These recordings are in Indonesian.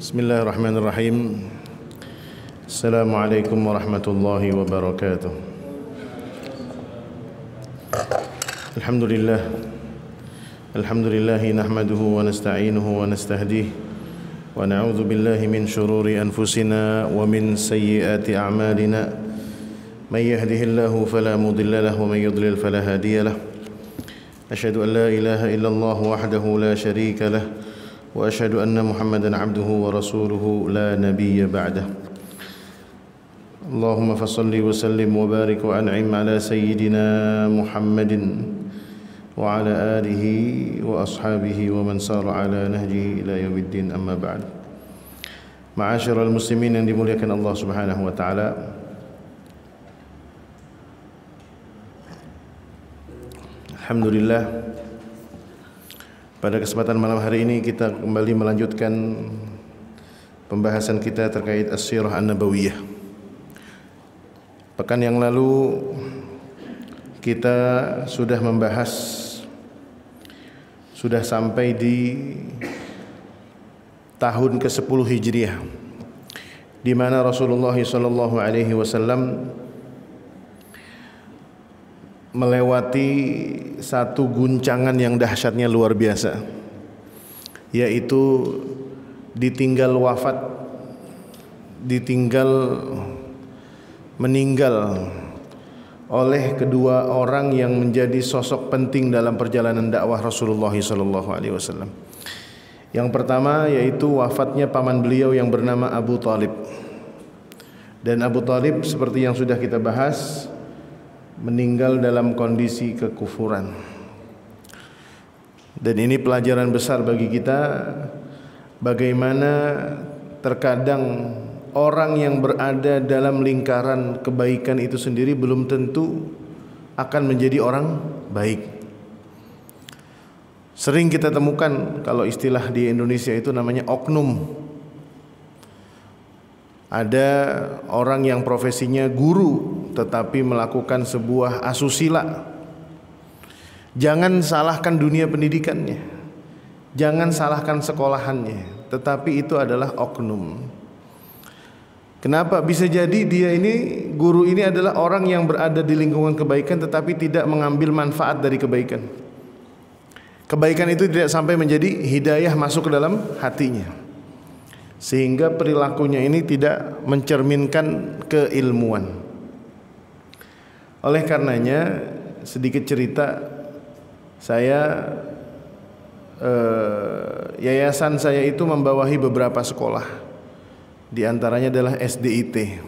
Bismillahirrahmanirrahim. Assalamualaikum warahmatullahi wabarakatuh. Alhamdulillah. Alhamdulillahi nahmaduhu wa nasta'inuhu wa nastahdihi wa na'udzu billahi min shururi anfusina wa min sayyiati a'malina. May yahdihillahu fala mudilla lahu wa may yudlil fala hadiya lahu. Asyhadu an la ilaha illallah wahdahu la syarika lahu wa asyhadu anna Muhammadan abduhu wa rasuluhu la nabiyya ba'dah. Allahumma fassalli wa sallim wa barik wa an'im ala sayyidina Muhammadin wa ala alihi wa ashabihi wa man sara ala nahjihi ila yaumiddin, amma ba'd. Ma'asyiral muslimin yang dimuliakan Allah Subhanahu wa taala. Alhamdulillah, pada kesempatan malam hari ini kita kembali melanjutkan pembahasan kita terkait As-Sirah An-Nabawiyah. Pekan yang lalu kita sudah membahas, sudah sampai di tahun ke-10 Hijriah, di mana Rasulullah SAW melewati satu guncangan yang dahsyatnya luar biasa, yaitu ditinggal wafat, ditinggal meninggal oleh kedua orang yang menjadi sosok penting dalam perjalanan dakwah Rasulullah SAW. Yang pertama yaitu wafatnya paman beliau yang bernama Abu Talib. Dan Abu Talib seperti yang sudah kita bahas, meninggal dalam kondisi kekufuran. Dan ini pelajaran besar bagi kita, bagaimana terkadang orang yang berada dalam lingkaran kebaikan itu sendiri belum tentu akan menjadi orang baik. Sering kita temukan, kalau istilah di Indonesia itu namanya oknum. Ada orang yang profesinya guru tetapi melakukan sebuah asusila. Jangan salahkan dunia pendidikannya, jangan salahkan sekolahannya, tetapi itu adalah oknum. Kenapa? Bisa jadi dia ini, guru ini adalah orang yang berada di lingkungan kebaikan tetapi tidak mengambil manfaat dari kebaikan. Kebaikan itu tidak sampai menjadi hidayah masuk ke dalam hatinya, sehingga perilakunya ini tidak mencerminkan keilmuan. Oleh karenanya, sedikit cerita, saya yayasan saya itu membawahi beberapa sekolah, di antaranya adalah SDIT.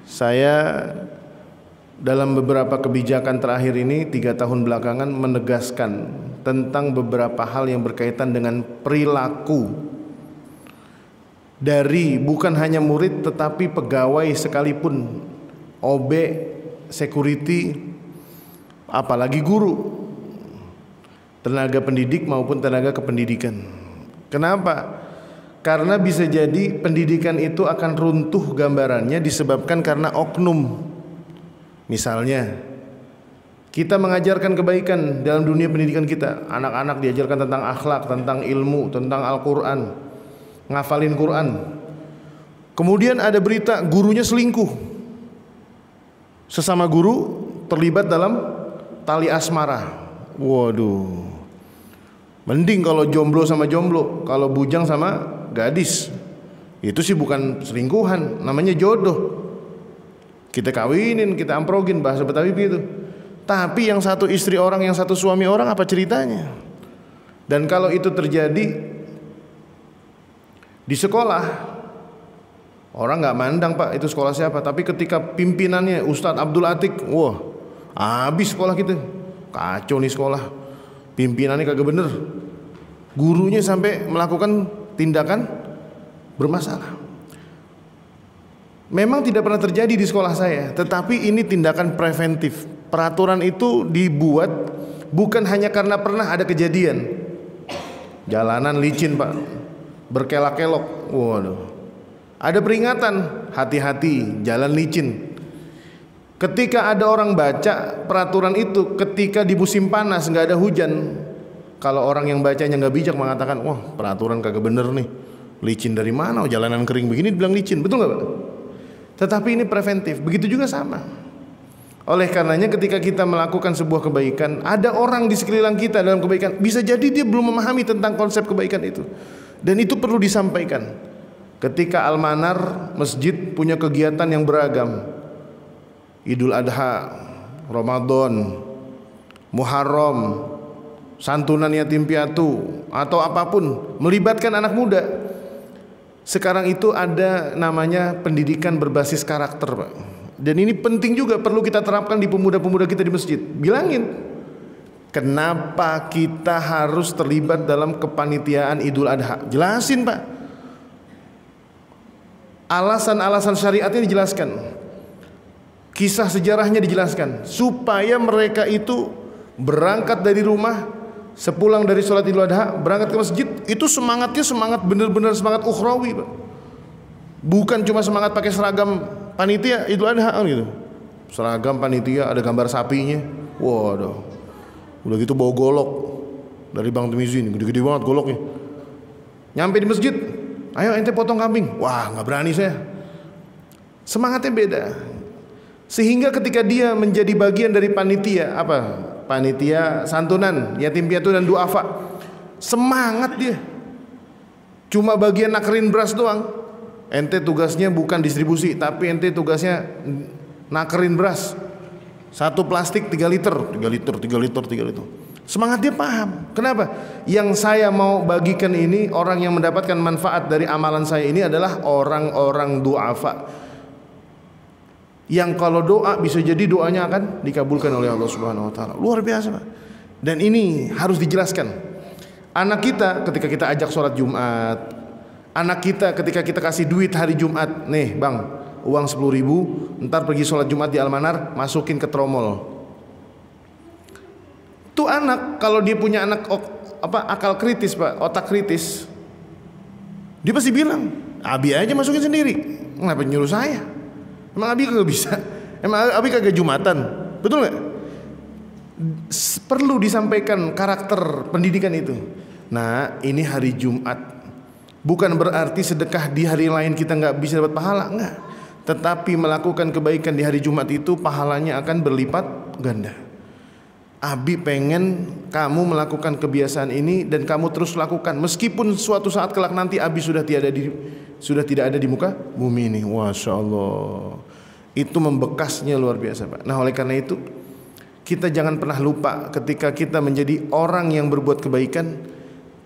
Saya dalam beberapa kebijakan terakhir ini 3 tahun belakangan menegaskan tentang beberapa hal yang berkaitan dengan perilaku dari bukan hanya murid tetapi pegawai sekalipun, OB, security, apalagi guru, tenaga pendidik maupun tenaga kependidikan. Kenapa? Karena bisa jadi pendidikan itu akan runtuh gambarannya disebabkan karena oknum. Misalnya, kita mengajarkan kebaikan dalam dunia pendidikan kita, anak-anak diajarkan tentang akhlak, tentang ilmu, tentang Al-Quran, ngafalin Quran. Kemudian ada berita gurunya selingkuh, sesama guru terlibat dalam tali asmara. Waduh, mending kalau jomblo sama jomblo, kalau bujang sama gadis, itu sih bukan selingkuhan, namanya jodoh. Kita kawinin, kita amprogin, bahasa Betawi begitu. Tapi yang satu istri orang, yang satu suami orang, apa ceritanya? Dan kalau itu terjadi di sekolah, orang nggak mandang, Pak, itu sekolah siapa. Tapi ketika pimpinannya Ustadz Abdul Atik, wah, habis sekolah kita. Kacau nih sekolah, pimpinannya kagak bener, gurunya sampai melakukan tindakan bermasalah. Memang tidak pernah terjadi di sekolah saya, tetapi ini tindakan preventif. Peraturan itu dibuat bukan hanya karena pernah ada kejadian. Jalanan licin, Pak, berkelak-kelok. Waduh. Ada peringatan, hati-hati, jalan licin. Ketika ada orang baca peraturan itu ketika di musim panas nggak ada hujan, Kalau orang yang bacanya nggak bijak mengatakan, wah peraturan kagak bener nih, licin dari mana, jalanan kering begini dibilang licin, betul nggak Pak? Tetapi ini preventif. Begitu juga sama. Oleh karenanya ketika kita melakukan sebuah kebaikan, ada orang di sekeliling kita dalam kebaikan, bisa jadi dia belum memahami tentang konsep kebaikan itu, dan itu perlu disampaikan. Ketika Al-Manar Masjid punya kegiatan yang beragam, Idul Adha, Ramadan, Muharram, santunan yatim piatu, atau apapun melibatkan anak muda. Sekarang itu ada namanya pendidikan berbasis karakter Pak. Dan ini penting juga, perlu kita terapkan di pemuda-pemuda kita di masjid. Bilangin, kenapa kita harus terlibat dalam kepanitiaan Idul Adha. Jelasin Pak, alasan-alasan syariatnya dijelaskan, kisah sejarahnya dijelaskan, supaya mereka itu berangkat dari rumah, sepulang dari sholat Idul Adha berangkat ke masjid, itu semangatnya semangat benar-benar semangat ukhrawi Pak. Bukan cuma semangat pakai seragam panitia Idul Adha gitu. Seragam panitia ada gambar sapinya. Waduh. Udah gitu bawa golok dari Bang Temizin, gede-gede banget goloknya. Nyampe di masjid, ayo ente potong kambing. Wah, nggak berani saya. Semangatnya beda. Sehingga ketika dia menjadi bagian dari panitia apa? Panitia santunan yatim piatu dan duafa, semangat dia. Cuma bagian nakerin beras doang. Ente tugasnya bukan distribusi, tapi ente tugasnya nakerin beras. Satu plastik 3 liter. Semangat dia paham. Kenapa? Yang saya mau bagikan ini, orang yang mendapatkan manfaat dari amalan saya ini adalah orang-orang duafa, yang kalau doa bisa jadi doanya akan dikabulkan oleh Allah Subhanahu wa taala. Luar biasa Pak. Dan ini harus dijelaskan. Anak kita ketika kita ajak sholat Jumat, anak kita ketika kita kasih duit hari Jumat, nih Bang, uang 10.000, ntar pergi sholat Jumat di Al-Manar, masukin ke tromol. Tuh anak, kalau dia punya anak akal kritis Pak, otak kritis, dia pasti bilang, Abi aja masukin sendiri, kenapa nyuruh saya? Emang Abi kagak bisa? Emang Abi kagak Jumatan? Betul nggak? Perlu disampaikan karakter pendidikan itu. Nah, ini hari Jumat, bukan berarti sedekah di hari lain kita nggak bisa dapat pahala, enggak. Tetapi melakukan kebaikan di hari Jumat itu pahalanya akan berlipat ganda. Abi pengen kamu melakukan kebiasaan ini dan kamu terus lakukan, meskipun suatu saat kelak nanti Abi sudah tidak ada di muka bumi ini. Masya Allah, itu membekasnya luar biasa Pak. Nah oleh karena itu kita jangan pernah lupa ketika kita menjadi orang yang berbuat kebaikan,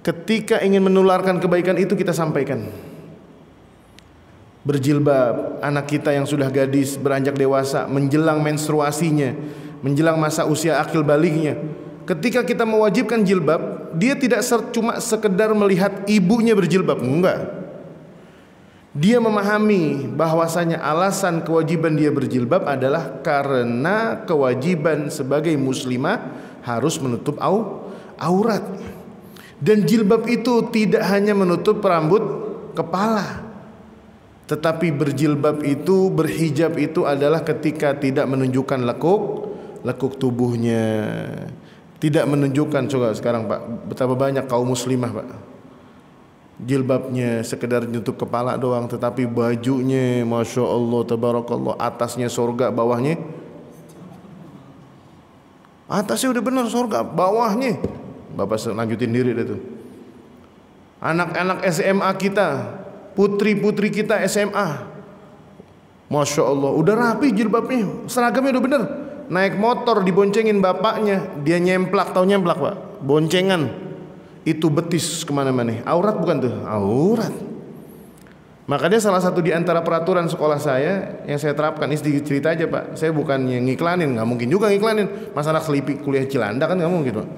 ketika ingin menularkan kebaikan itu kita sampaikan. Berjilbab, anak kita yang sudah gadis beranjak dewasa, menjelang menstruasinya, menjelang masa usia akil balignya, ketika kita mewajibkan jilbab, dia tidak cuma sekedar melihat ibunya berjilbab, enggak. Dia memahami bahwasanya alasan kewajiban dia berjilbab adalah karena kewajiban sebagai muslimah harus menutup aurat. Dan jilbab itu tidak hanya menutup rambut kepala, tetapi berjilbab itu, berhijab itu adalah ketika tidak menunjukkan lekuk tubuhnya, tidak menunjukkan. Coba sekarang Pak, betapa banyak kaum muslimah Pak, jilbabnya sekedar nutup kepala doang, tetapi bajunya Masya Allah tabarakallah, atasnya surga, bawahnya atasnya udah benar surga, bawahnya Bapak lanjutin diri deh tuh. Anak-anak SMA kita, putri-putri kita SMA, Masya Allah udah rapi jilbabnya, seragamnya udah bener. Naik motor diboncengin bapaknya, dia nyemplak, tahu nyemplak Pak, boncengan, itu betis kemana-mana. Aurat bukan tuh? Aurat. Makanya salah satu di antara peraturan sekolah saya yang saya terapkan, ini sedikit cerita aja Pak, saya bukan yang ngiklanin, nggak mungkin juga ngiklanin, masa anak selipi kuliah Cilanda kan nggak mungkin Pak.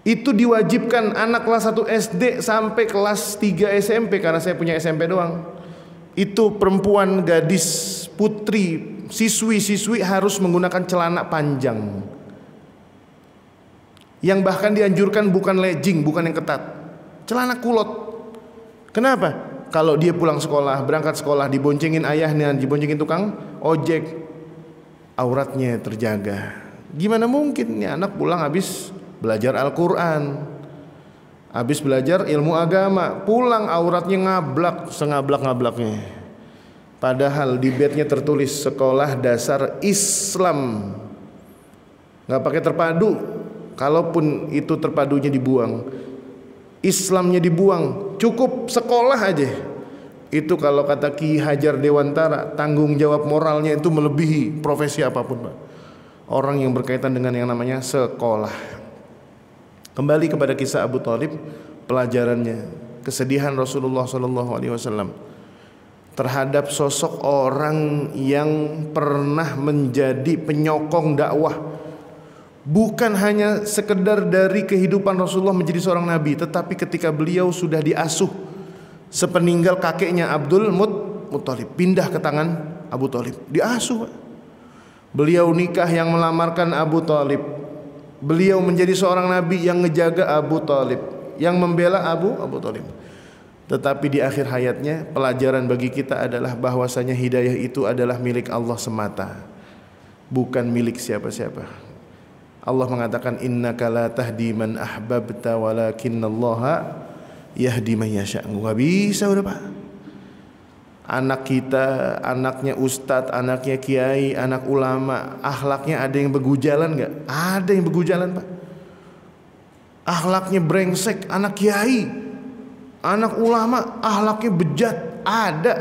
Itu diwajibkan anak kelas 1 SD sampai kelas 3 SMP, karena saya punya SMP doang. Itu perempuan, gadis, putri, siswi-siswi harus menggunakan celana panjang, yang bahkan dianjurkan bukan legging, bukan yang ketat, celana kulot. Kenapa? Kalau dia pulang sekolah, berangkat sekolah, diboncengin ayahnya, diboncengin tukang ojek, auratnya terjaga. Gimana mungkin nih anak pulang habis belajar Al-Quran, habis belajar ilmu agama, pulang auratnya ngablak, sengablak-ngablaknya. Padahal di bednya tertulis sekolah dasar Islam, nggak pakai terpadu. Kalaupun itu terpadunya dibuang, Islamnya dibuang, cukup sekolah aja. Itu kalau kata Ki Hajar Dewantara, tanggung jawab moralnya itu melebihi profesi apapun, Pak. Orang yang berkaitan dengan yang namanya sekolah. Kembali kepada kisah Abu Thalib, pelajarannya kesedihan Rasulullah SAW terhadap sosok orang yang pernah menjadi penyokong dakwah. Bukan hanya sekedar dari kehidupan Rasulullah menjadi seorang nabi, tetapi ketika beliau sudah diasuh sepeninggal kakeknya Abdul Muttalib, pindah ke tangan Abu Thalib, diasuh. Beliau nikah yang melamarkan Abu Thalib. Beliau menjadi seorang nabi yang ngejaga Abu Thalib, yang membela Abu Thalib. Tetapi di akhir hayatnya, pelajaran bagi kita adalah bahwasanya hidayah itu adalah milik Allah semata, bukan milik siapa-siapa. Allah mengatakan innaka la tahdi man ahbabta walakinnallaha yahdi man yasha. Enggak bisa udah, Pak. Anak kita, anaknya ustadz, anaknya kiai, anak ulama, akhlaknya ada yang begujalan nggak? Ada yang begujalan, Pak. Akhlaknya brengsek, anak kiai, anak ulama, akhlaknya bejat, ada.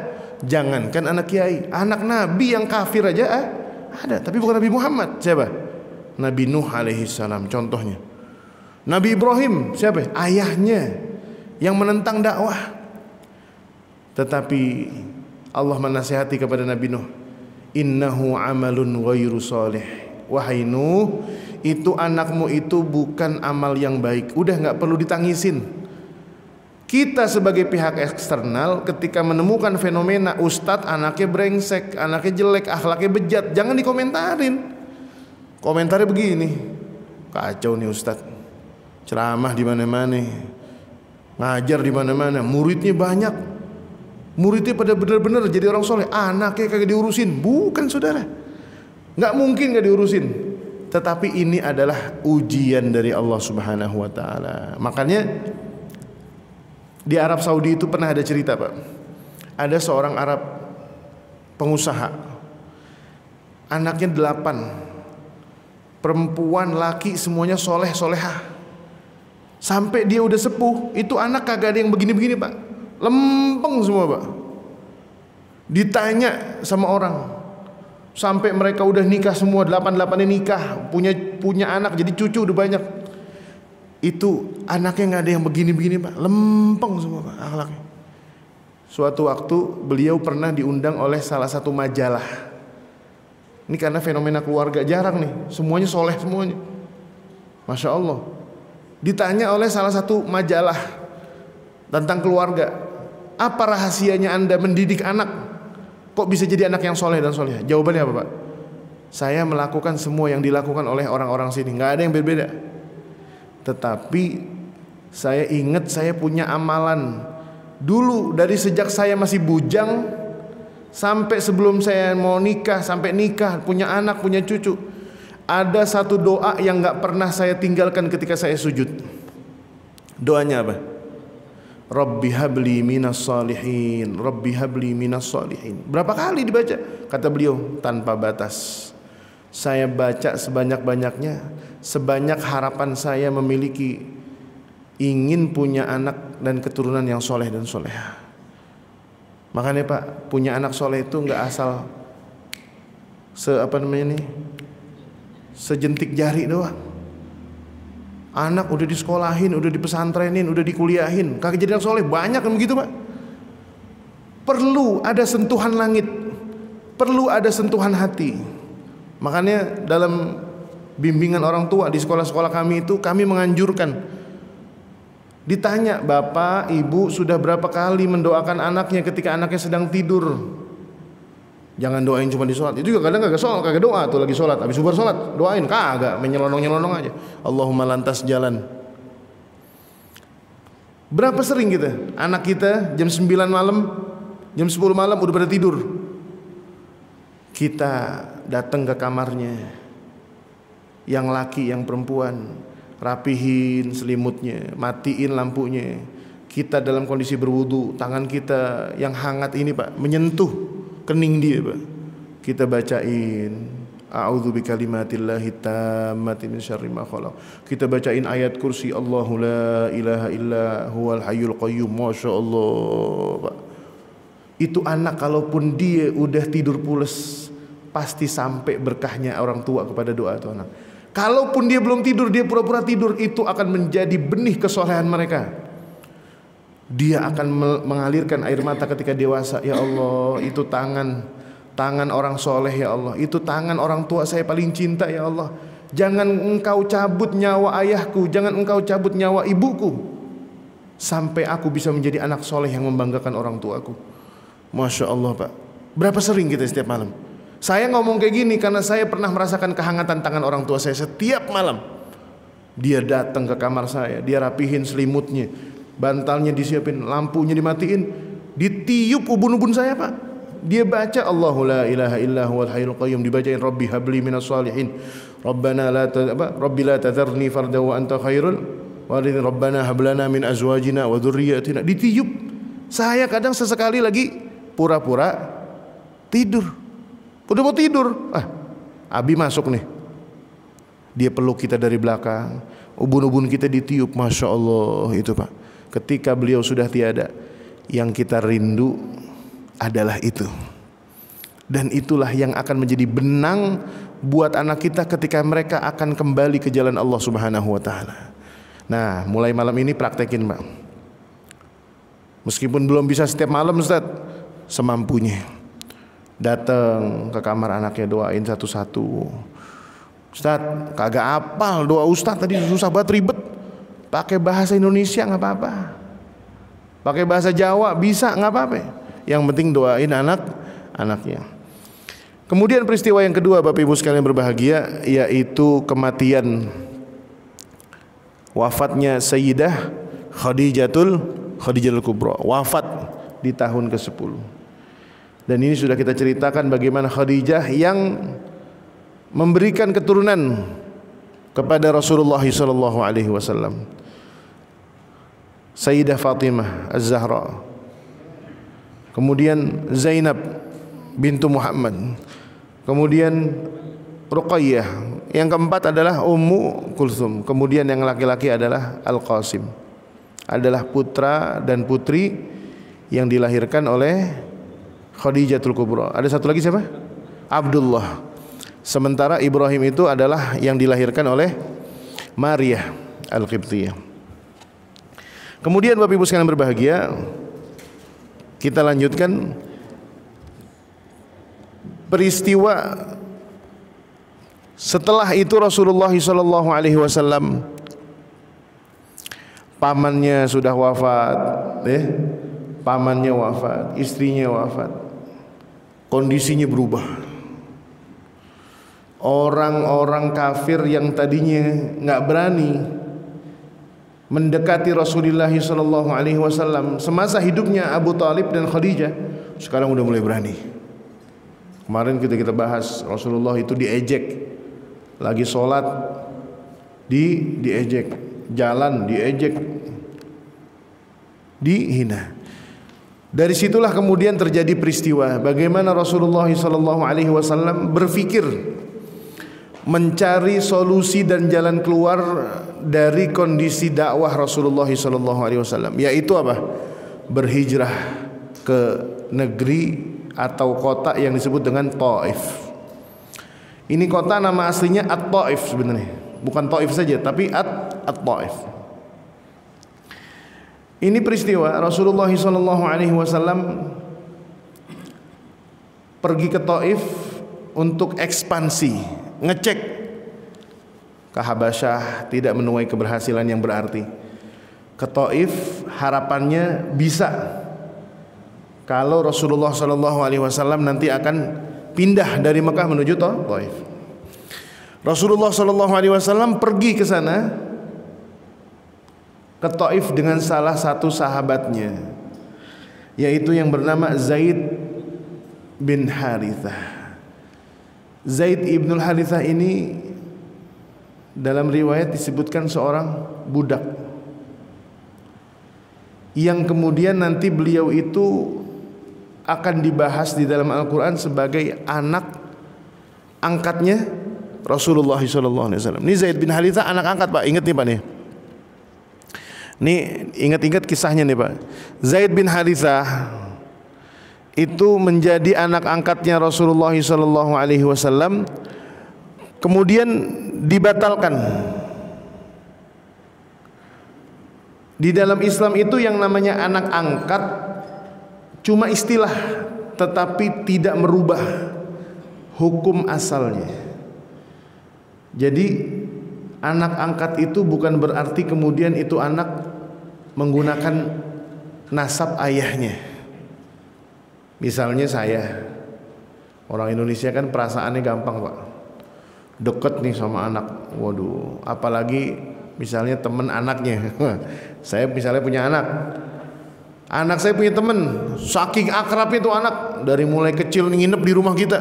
Jangankan anak kiai, anak nabi yang kafir aja ada. Tapi bukan Nabi Muhammad. Siapa? Nabi Nuh alaihi salam contohnya. Nabi Ibrahim siapa? Ayahnya yang menentang dakwah. Tetapi Allah menasihati kepada Nabi Nuh, innahu amalun ghairu salih. Wahai Nuh, itu anakmu itu bukan amal yang baik. Udah nggak perlu ditangisin. Kita sebagai pihak eksternal ketika menemukan fenomena ustadz anaknya brengsek, anaknya jelek, akhlaknya bejat, jangan dikomentarin. Komentarnya begini, kacau nih ustadz, ceramah di mana-mana, ngajar di mana-mana, muridnya banyak, muridnya pada benar-benar jadi orang soleh, anaknya kagak diurusin. Bukan, saudara, nggak mungkin nggak diurusin. Tetapi ini adalah ujian dari Allah Subhanahu Wa Taala. Makanya di Arab Saudi itu pernah ada cerita, Pak. Ada seorang Arab pengusaha, anaknya 8, perempuan, laki, semuanya soleh solehah. Sampai dia udah sepuh, itu anak kagak ada yang begini-begini, Pak. Lempeng semua, Pak. Ditanya sama orang, sampai mereka udah nikah semua, 8-8-nya nikah, punya anak, jadi cucu udah banyak. Itu anaknya nggak ada yang begini-begini, Pak. Lempeng semua, Pak, akhlaknya. Suatu waktu beliau pernah diundang oleh salah satu majalah. Ini karena fenomena keluarga jarang nih, semuanya soleh semuanya, Masya Allah. Ditanya oleh salah satu majalah tentang keluarga, apa rahasianya Anda mendidik anak? Kok bisa jadi anak yang soleh dan soleh? Jawabannya apa, Pak? Saya melakukan semua yang dilakukan oleh orang-orang sini, nggak ada yang berbeda. Tetapi saya ingat saya punya amalan dulu dari sejak saya masih bujang sampai sebelum saya mau nikah, sampai nikah, punya anak, punya cucu. Ada satu doa yang gak pernah saya tinggalkan ketika saya sujud. Doanya apa? Rabbi habli minas salihin, Rabbi habli minas salihin. Berapa kali dibaca? Kata beliau, tanpa batas. Saya baca sebanyak-banyaknya, sebanyak harapan saya memiliki, ingin punya anak dan keturunan yang soleh dan solehah. Makanya, Pak, punya anak soleh itu nggak asal sejentik jari doang. Anak udah disekolahin, udah dipesantrenin, udah dikuliahin, kagak jadi anak soleh. Banyak kan begitu, Pak. Perlu ada sentuhan langit, perlu ada sentuhan hati. Makanya dalam bimbingan orang tua di sekolah-sekolah kami itu, kami menganjurkan, ditanya, Bapak, Ibu sudah berapa kali mendoakan anaknya ketika anaknya sedang tidur? Jangan doain cuma di sholat. Itu juga kadang kagak sholat, kagak doa tuh lagi sholat. Habis bubar sholat doain, kagak, menyelonong-nyelonong aja. Allahumma lantas jalan. Berapa sering kita, anak kita jam 9 malam, jam 10 malam udah pada tidur, kita datang ke kamarnya, yang laki yang perempuan, rapihin selimutnya, matiin lampunya. Kita dalam kondisi berwudu, tangan kita yang hangat ini Pak menyentuh kening dia Pak. Kita bacain a'udzu bikalimatillahi tammati min syarri ma khalaq. Kita bacain ayat kursi Allahu la ilaha illa huwal hayyul qayyum. Masyaallah Pak. Itu anak kalaupun dia udah tidur pules pasti sampai berkahnya orang tua kepada doa itu anak. Kalaupun dia belum tidur, dia pura-pura tidur, itu akan menjadi benih kesolehan mereka. Dia akan mengalirkan air mata ketika dewasa. Ya Allah, itu tangan orang soleh ya Allah. Itu tangan orang tua saya paling cinta ya Allah. Jangan engkau cabut nyawa ayahku, jangan engkau cabut nyawa ibuku, sampai aku bisa menjadi anak soleh yang membanggakan orang tuaku. Masya Allah Pak. Berapa sering kita setiap malam? Saya ngomong kayak gini karena saya pernah merasakan kehangatan tangan orang tua saya setiap malam. Dia datang ke kamar saya, dia rapihin selimutnya, bantalnya disiapin, lampunya dimatiin, ditiup ubun-ubun saya Pak. Dia baca Allahu la ilaha illa huwal hayyul qayyum, dibacain Rabbi habli minas shalihin, Rabbana Rabbi la tadharni farda wa anta khairul warithin, Rabbana hablana min azwajina wa dzurriyyatina. Ditiup. Saya kadang sesekali lagi pura-pura tidur. Udah mau tidur, Abi masuk nih. Dia peluk kita dari belakang, ubun-ubun kita ditiup. Masya Allah itu Pak. Ketika beliau sudah tiada, yang kita rindu adalah itu. Dan itulah yang akan menjadi benang buat anak kita ketika mereka akan kembali ke jalan Allah Subhanahu wa Ta'ala. Nah, mulai malam ini praktekin Pak. Meskipun belum bisa setiap malam Ustaz, semampunya datang ke kamar anaknya, doain satu-satu. Ustaz, kagak apal doa Ustaz tadi, susah banget, ribet. Pakai bahasa Indonesia nggak apa-apa, pakai bahasa Jawa bisa nggak apa-apa. Yang penting doain anaknya. Kemudian peristiwa yang kedua Bapak Ibu sekalian berbahagia, yaitu kematian, wafatnya Sayyidah Khadijatul Kubra, wafat di tahun ke-10. Dan ini sudah kita ceritakan bagaimana Khadijah yang memberikan keturunan kepada Rasulullah SAW. Sayyidah Fatimah Az-Zahra, kemudian Zainab bintu Muhammad, kemudian Ruqayyah, yang keempat adalah Ummu Kulthum, kemudian yang laki-laki adalah Al-Qasim. Adalah putra dan putri yang dilahirkan oleh Khadijatul Kubra. Ada satu lagi siapa? Abdullah. Sementara Ibrahim itu adalah yang dilahirkan oleh Maria Al-Qibtiyah. Kemudian Bapak Ibu sekalian berbahagia, kita lanjutkan peristiwa setelah itu. Rasulullah SAW pamannya sudah wafat, pamannya wafat, istrinya wafat. Kondisinya berubah. Orang-orang kafir yang tadinya nggak berani mendekati Rasulullah SAW semasa hidupnya Abu Talib dan Khadijah, sekarang udah mulai berani. Kemarin kita bahas Rasulullah itu diejek, lagi sholat diejek, jalan diejek, dihina. Dari situlah kemudian terjadi peristiwa bagaimana Rasulullah SAW berpikir mencari solusi dan jalan keluar dari kondisi dakwah Rasulullah SAW, yaitu apa? Berhijrah ke negeri atau kota yang disebut dengan Taif. Ini kota nama aslinya At-Taif sebenarnya, bukan Taif saja tapi At-Taif. Ini peristiwa Rasulullah SAW pergi ke Taif untuk ekspansi, ngecek ke Habasyah, tidak menuai keberhasilan yang berarti. Ke Taif harapannya bisa kalau Rasulullah SAW nanti akan pindah dari Mekah menuju Taif. Rasulullah SAW pergi ke sana, ke Taif dengan salah satu sahabatnya, yaitu yang bernama Zaid bin Harithah. Zaid ibnul Harithah ini dalam riwayat disebutkan seorang budak yang kemudian nanti beliau itu akan dibahas di dalam Al-Quran sebagai anak angkatnya Rasulullah SAW. Ini Zaid bin Harithah anak angkat Pak, ingat nih Pak nih. Nih ingat-ingat kisahnya nih Pak. Zaid bin Harithah itu menjadi anak angkatnya Rasulullah SAW, kemudian dibatalkan. Di dalam Islam itu yang namanya anak angkat cuma istilah, tetapi tidak merubah hukum asalnya. Jadi anak angkat itu bukan berarti kemudian itu anak menggunakan nasab ayahnya. Misalnya saya, orang Indonesia kan perasaannya gampang Pak, deket nih sama anak, waduh, apalagi misalnya teman anaknya. Saya misalnya punya anak saya punya teman, saking akrabnya tuh anak, dari mulai kecil nginep di rumah kita,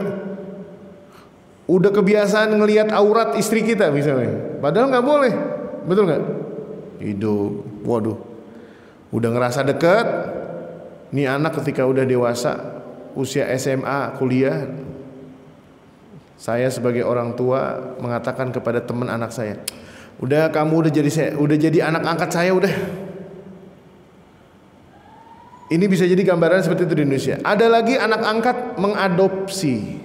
udah kebiasaan ngelihat aurat istri kita misalnya, padahal nggak boleh, betul nggak? Hidup, waduh, udah ngerasa dekat. Nih anak ketika udah dewasa, usia SMA, kuliah, saya sebagai orang tua mengatakan kepada teman anak saya, udah kamu udah jadi anak angkat saya udah. Ini bisa jadi gambaran seperti itu di Indonesia. Ada lagi anak angkat mengadopsi,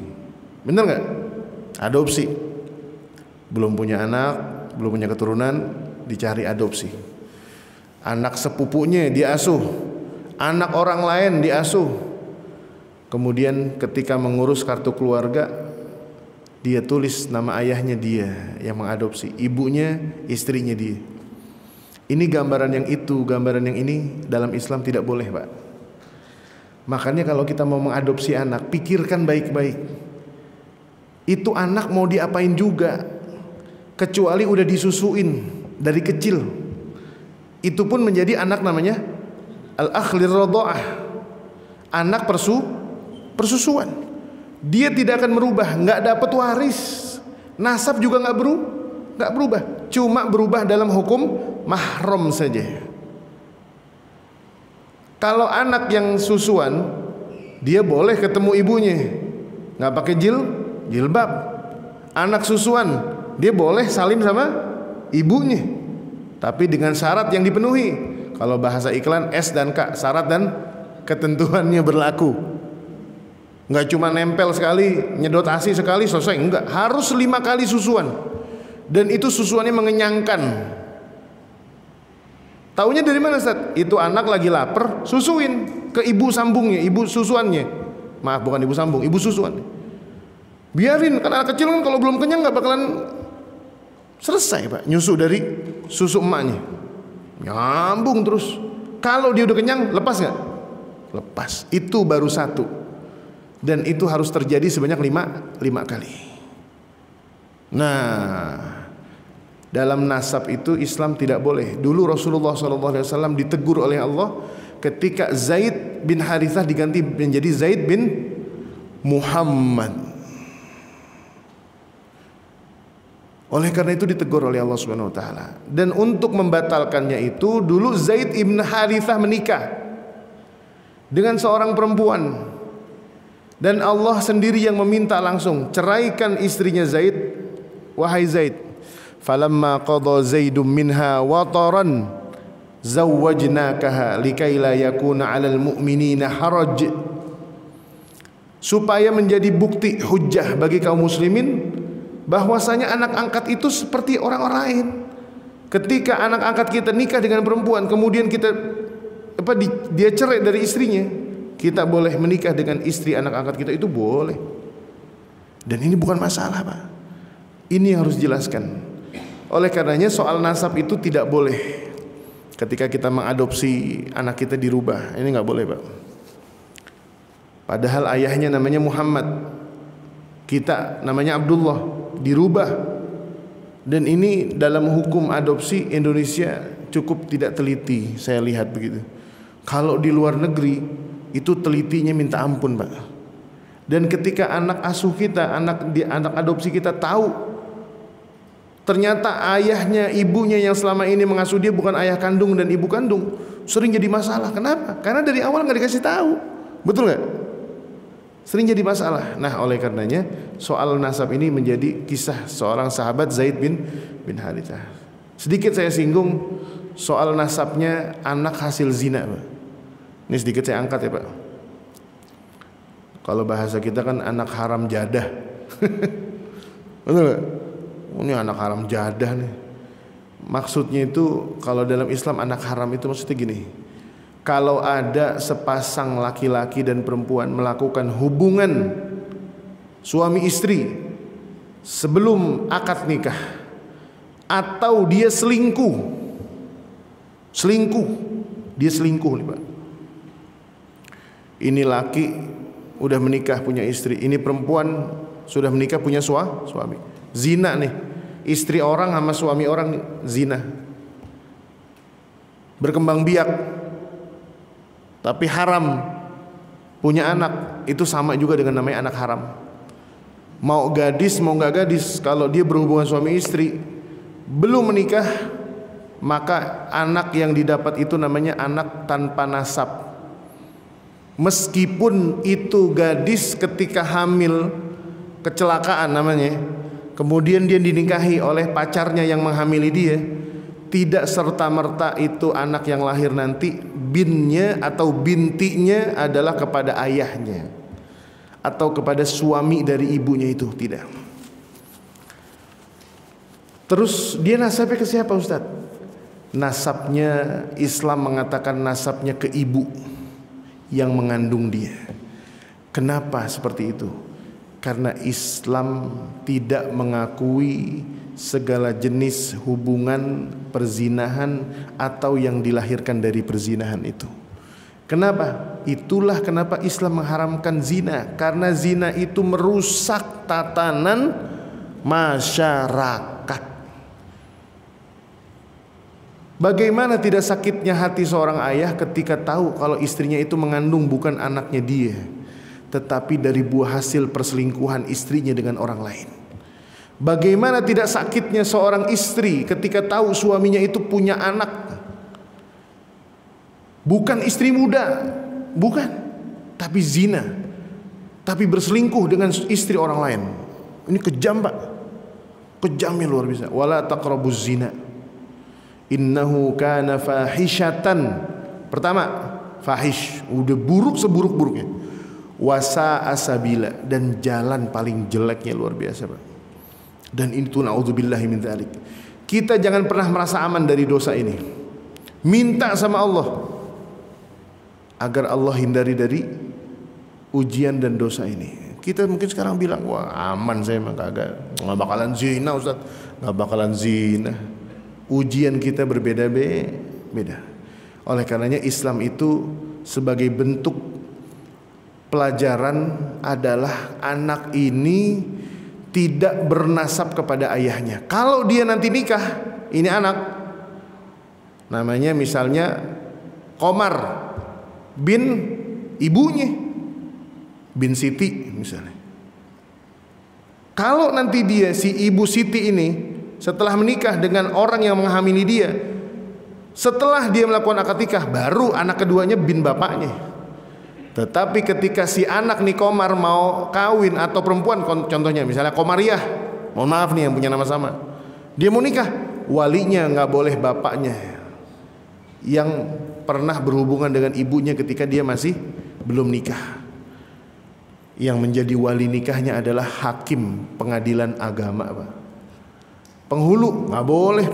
bener nggak? Adopsi, belum punya anak, belum punya keturunan, dicari adopsi. Anak sepupunya diasuh, anak orang lain diasuh. Kemudian ketika mengurus kartu keluarga, dia tulis nama ayahnya dia yang mengadopsi, ibunya istrinya dia. Ini gambaran yang itu, gambaran yang ini dalam Islam tidak boleh Pak. Makanya kalau kita mau mengadopsi anak, pikirkan baik-baik. Itu anak mau diapain juga, kecuali udah disusuin dari kecil. Itu pun menjadi anak namanya al-akhlir radha'ah, anak persusuan. Dia tidak akan merubah, nggak dapat waris, nasab juga nggak berubah, cuma berubah dalam hukum mahram saja. Kalau anak yang susuan, dia boleh ketemu ibunya, nggak pakai jilbab. Anak susuan, dia boleh salim sama ibunya, tapi dengan syarat yang dipenuhi. Kalau bahasa iklan S dan K, syarat dan ketentuannya berlaku. Nggak cuma nempel sekali, nyedot ASI sekali selesai, enggak, harus 5 kali susuan. Dan itu susuannya mengenyangkan. Taunya dari mana Ustaz? Itu anak lagi lapar, susuin ke ibu sambungnya, ibu susuannya. Maaf, bukan ibu sambung, ibu susuan. Biarin, kan anak kecil kan kalau belum kenyang nggak bakalan selesai Pak, nyusu dari susu emaknya. Nyambung terus. Kalau dia udah kenyang, lepas nggak? Lepas. Itu baru satu. Dan itu harus terjadi sebanyak 5 kali. Nah, dalam nasab itu Islam tidak boleh. Dulu Rasulullah SAW ditegur oleh Allah ketika Zaid bin Harithah diganti menjadi Zaid bin Muhammad. Oleh karena itu ditegur oleh Allah Subhanahu wa taala. Dan untuk membatalkannya itu, dulu Zaid bin Harithah menikah dengan seorang perempuan. Dan Allah sendiri yang meminta langsung, ceraikan istrinya Zaid, wahai Zaid, falamma qada Zaidum minha wataran zawwajnakaha likai la yakuna 'alal mu'minina haraj. Supaya menjadi bukti hujjah bagi kaum muslimin bahwasanya anak angkat itu seperti orang lain. Ketika anak angkat kita nikah dengan perempuan, kemudian dia cerai dari istrinya, kita boleh menikah dengan istri anak angkat kita, itu boleh. Dan ini bukan masalah Pak. Ini yang harus dijelaskan. Oleh karenanya soal nasab itu tidak boleh. Ketika kita mengadopsi anak kita dirubah, ini nggak boleh Pak. Padahal ayahnya namanya Muhammad, kita namanya Abdullah, dirubah. Dan ini dalam hukum adopsi Indonesia cukup tidak teliti, saya lihat begitu. Kalau di luar negeri itu telitinya minta ampun Pak. Dan ketika anak asuh kita, anak adopsi kita tahu Ternyata ayahnya, ibunya yang selama ini mengasuh dia bukan ayah kandung dan ibu kandung. Sering jadi masalah. Kenapa? Karena dari awal nggak dikasih tahu. Betul nggak? Sering jadi masalah. Nah, oleh karenanya soal nasab ini menjadi kisah seorang sahabat Zaid bin Harithah. Sedikit saya singgung soal nasabnya anak hasil zina, Pak. Ini sedikit saya angkat ya, Pak. Kalau bahasa kita kan anak haram jadah. Betul nggak? Ini anak haram jadah nih. Maksudnya itu kalau dalam Islam anak haram itu maksudnya gini. Kalau ada sepasang laki-laki dan perempuan melakukan hubungan suami istri sebelum akad nikah, atau dia selingkuh, dia selingkuh nih, Pak. Ini laki udah menikah punya istri, ini perempuan sudah menikah punya suami. Zina nih, istri orang sama suami orang zina, berkembang biak, tapi haram, punya anak, itu sama juga dengan namanya anak haram. Mau gadis mau nggak gadis, kalau dia berhubungan suami istri belum menikah, maka anak yang didapat itu namanya anak tanpa nasab. Meskipun itu gadis ketika hamil kecelakaan namanya, kemudian dia dinikahi oleh pacarnya yang menghamili dia, tidak serta-merta itu anak yang lahir nanti binnya atau bintinya adalah kepada ayahnya atau kepada suami dari ibunya, itu tidak. Terus dia nasabnya ke siapa, Ustaz? Nasabnya, Islam mengatakan nasabnya ke ibu yang mengandung dia. Kenapa seperti itu? Karena Islam tidak mengakui segala jenis hubungan perzinahan atau yang dilahirkan dari perzinahan itu. Kenapa? Itulah kenapa Islam mengharamkan zina, karena zina itu merusak tatanan masyarakat. Bagaimana tidak sakitnya hati seorang ayah ketika tahu kalau istrinya itu mengandung bukan anaknya dia, tetapi dari buah hasil perselingkuhan istrinya dengan orang lain. Bagaimana tidak sakitnya seorang istri ketika tahu suaminya itu punya anak, bukan istri muda, bukan, tapi zina, tapi berselingkuh dengan istri orang lain. Ini kejam, Pak. Kejamnya luar biasa. Wala taqrabuz zina innahu kana fahishatan. Pertama, fahish, udah buruk seburuk-buruknya. Wasa asabila, dan jalan paling jeleknya luar biasa, Pak. Dan itu naudzubillahi min dzalik. Kita jangan pernah merasa aman dari dosa ini. Minta sama Allah agar Allah hindari dari ujian dan dosa ini. Kita mungkin sekarang bilang, wah aman saya mah kagak, nggak bakalan zina, Ustaz, nggak bakalan zina. Ujian kita berbeda-beda. Oleh karenanya Islam itu sebagai bentuk pelajaran adalah anak ini tidak bernasab kepada ayahnya. Kalau dia nanti nikah, ini anak namanya misalnya Komar bin ibunya, bin Siti misalnya. Kalau nanti dia, si ibu Siti ini, setelah menikah dengan orang yang menghamili dia, setelah dia melakukan akad nikah, baru anak keduanya bin bapaknya. Tetapi ketika si anak nih Komar mau kawin, atau perempuan contohnya misalnya Komariah, mohon maaf nih yang punya nama sama, dia mau nikah, walinya nggak boleh bapaknya yang pernah berhubungan dengan ibunya ketika dia masih belum nikah. Yang menjadi wali nikahnya adalah hakim pengadilan agama, Pak. Penghulu nggak boleh,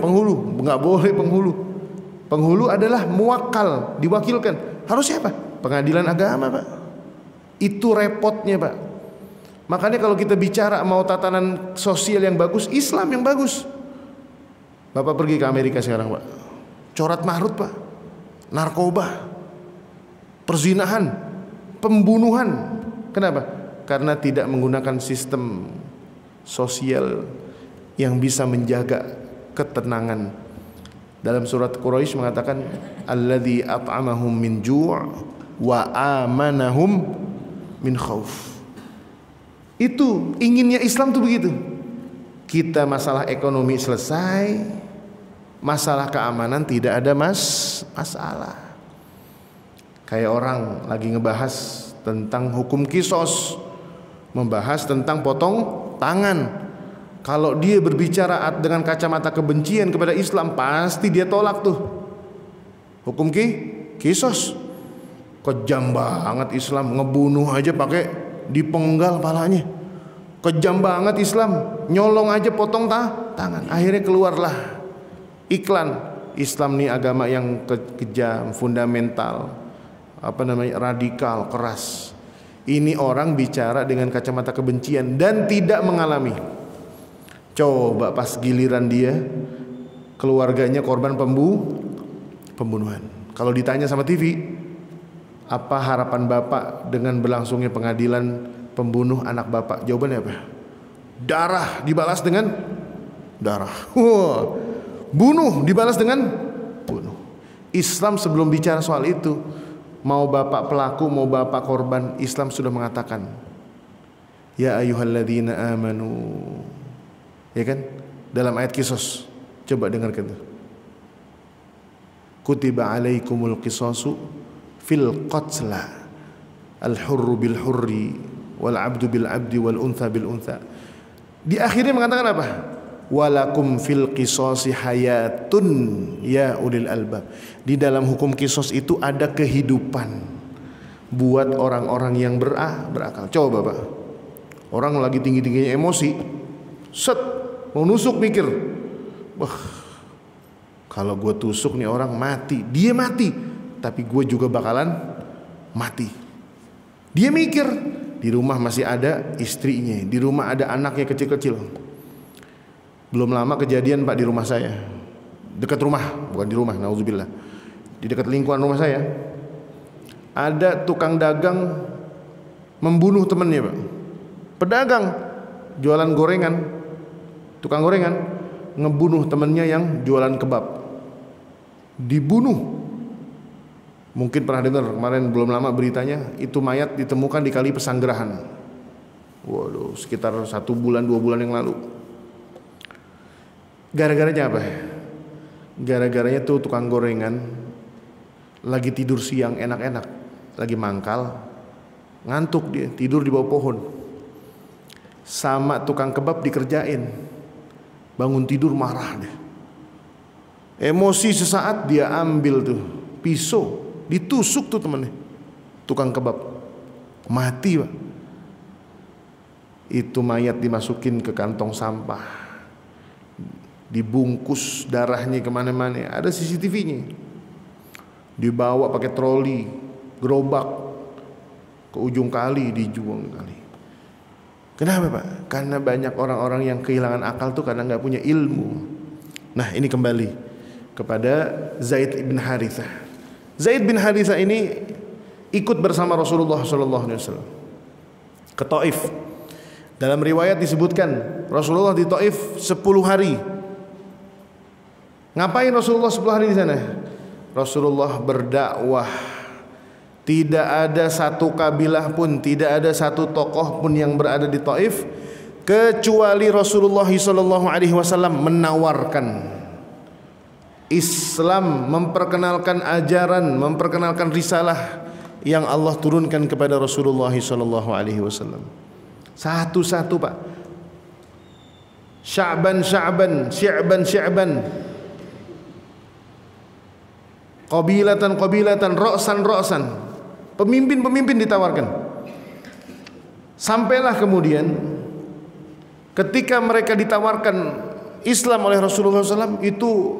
nggak boleh penghulu. Penghulu adalah muwakkal, diwakilkan. Harus siapa? Pengadilan agama, Pak. Itu repotnya, Pak. Makanya kalau kita bicara mau tatanan sosial yang bagus, Islam yang bagus. Bapak pergi ke Amerika sekarang, Pak. Corat marut, Pak. Narkoba, perzinahan, pembunuhan. Kenapa? Karena tidak menggunakan sistem sosial yang bisa menjaga ketenangan. Dalam surat Quraisy mengatakan alladzi at'amahum min ju' wa amanahum min khauf. Itu inginnya Islam tuh begitu. Kita masalah ekonomi selesai, masalah keamanan tidak ada masalah. Kayak orang lagi ngebahas tentang hukum kisos, membahas tentang potong tangan. Kalau dia berbicara dengan kacamata kebencian kepada Islam, pasti dia tolak tuh hukum kisos. Kejam banget Islam, ngebunuh aja pakai dipenggal palanya. Kejam banget Islam, nyolong aja potong tangan. Akhirnya keluarlah iklan, Islam nih agama yang kejam, fundamental, radikal, keras. Ini orang bicara dengan kacamata kebencian dan tidak mengalami. Coba pas giliran dia, keluarganya korban pembunuhan. Kalau ditanya sama TV, apa harapan Bapak dengan berlangsungnya pengadilan pembunuh anak Bapak? Jawabannya apa? Darah dibalas dengan darah. Bunuh dibalas dengan bunuh. Islam sebelum bicara soal itu, mau Bapak pelaku, mau Bapak korban, Islam sudah mengatakan, ya ayyuhalladzina amanu. Ya kan? Dalam ayat Qisas. Coba dengarkan tuh. Kutiba alaikumul qisasu fil qatla. Al-hurru bil hurri wal abdu bil abdi wal untha bil untha. Di akhirnya mengatakan apa? Walakum fil qisasi hayatun ya ulil albab. Di dalam hukum kisos itu ada kehidupan buat orang-orang yang berakal. Coba Bapak, orang lagi tinggi-tingginya emosi, set mau nusuk, mikir, wah kalau gue tusuk nih orang mati, dia mati, tapi gue juga bakalan mati. Dia mikir, di rumah masih ada istrinya, di rumah ada anaknya kecil-kecil. Belum lama kejadian Pak di rumah saya, dekat rumah, bukan di rumah, naudzubillah, di dekat lingkungan rumah saya, ada tukang dagang membunuh temannya Pak. Pedagang jualan gorengan, tukang gorengan ngebunuh temannya yang jualan kebab, dibunuh. Mungkin pernah dengar kemarin belum lama beritanya, itu mayat ditemukan di Kali Pesanggerahan. Waduh, sekitar 1 bulan 2 bulan yang lalu. Gara-garanya apa? Gara-garanya tuh tukang gorengan lagi tidur siang enak-enak, lagi mangkal, ngantuk dia, tidur di bawah pohon. Sama tukang kebab dikerjain, bangun tidur marah deh. Emosi sesaat dia ambil tuh pisau, ditusuk tuh temennya, tukang kebab, mati Pak. Itu mayat dimasukin ke kantong sampah, dibungkus darahnya kemana-mana, ada CCTV-nya. Dibawa pakai troli, gerobak ke ujung kali, dijual kali. Kenapa Pak? Karena banyak orang-orang yang kehilangan akal tuh karena nggak punya ilmu. Nah ini kembali kepada Zaid bin Harithah. Zaid bin Harithah ini ikut bersama Rasulullah SAW ke Taif. Dalam riwayat disebutkan Rasulullah di Taif 10 hari. Ngapain Rasulullah 10 hari di sana? Rasulullah berdakwah. Tidak ada satu kabilah pun, tidak ada satu tokoh pun yang berada di Taif kecuali Rasulullah SAW menawarkan Islam, memperkenalkan ajaran, memperkenalkan risalah yang Allah turunkan kepada Rasulullah SAW. Satu-satu Pak. Sya'ban, Syi'ban, qabilatan, ra'san. Pemimpin-pemimpin ditawarkan. Sampailah kemudian ketika mereka ditawarkan Islam oleh Rasulullah SAW, itu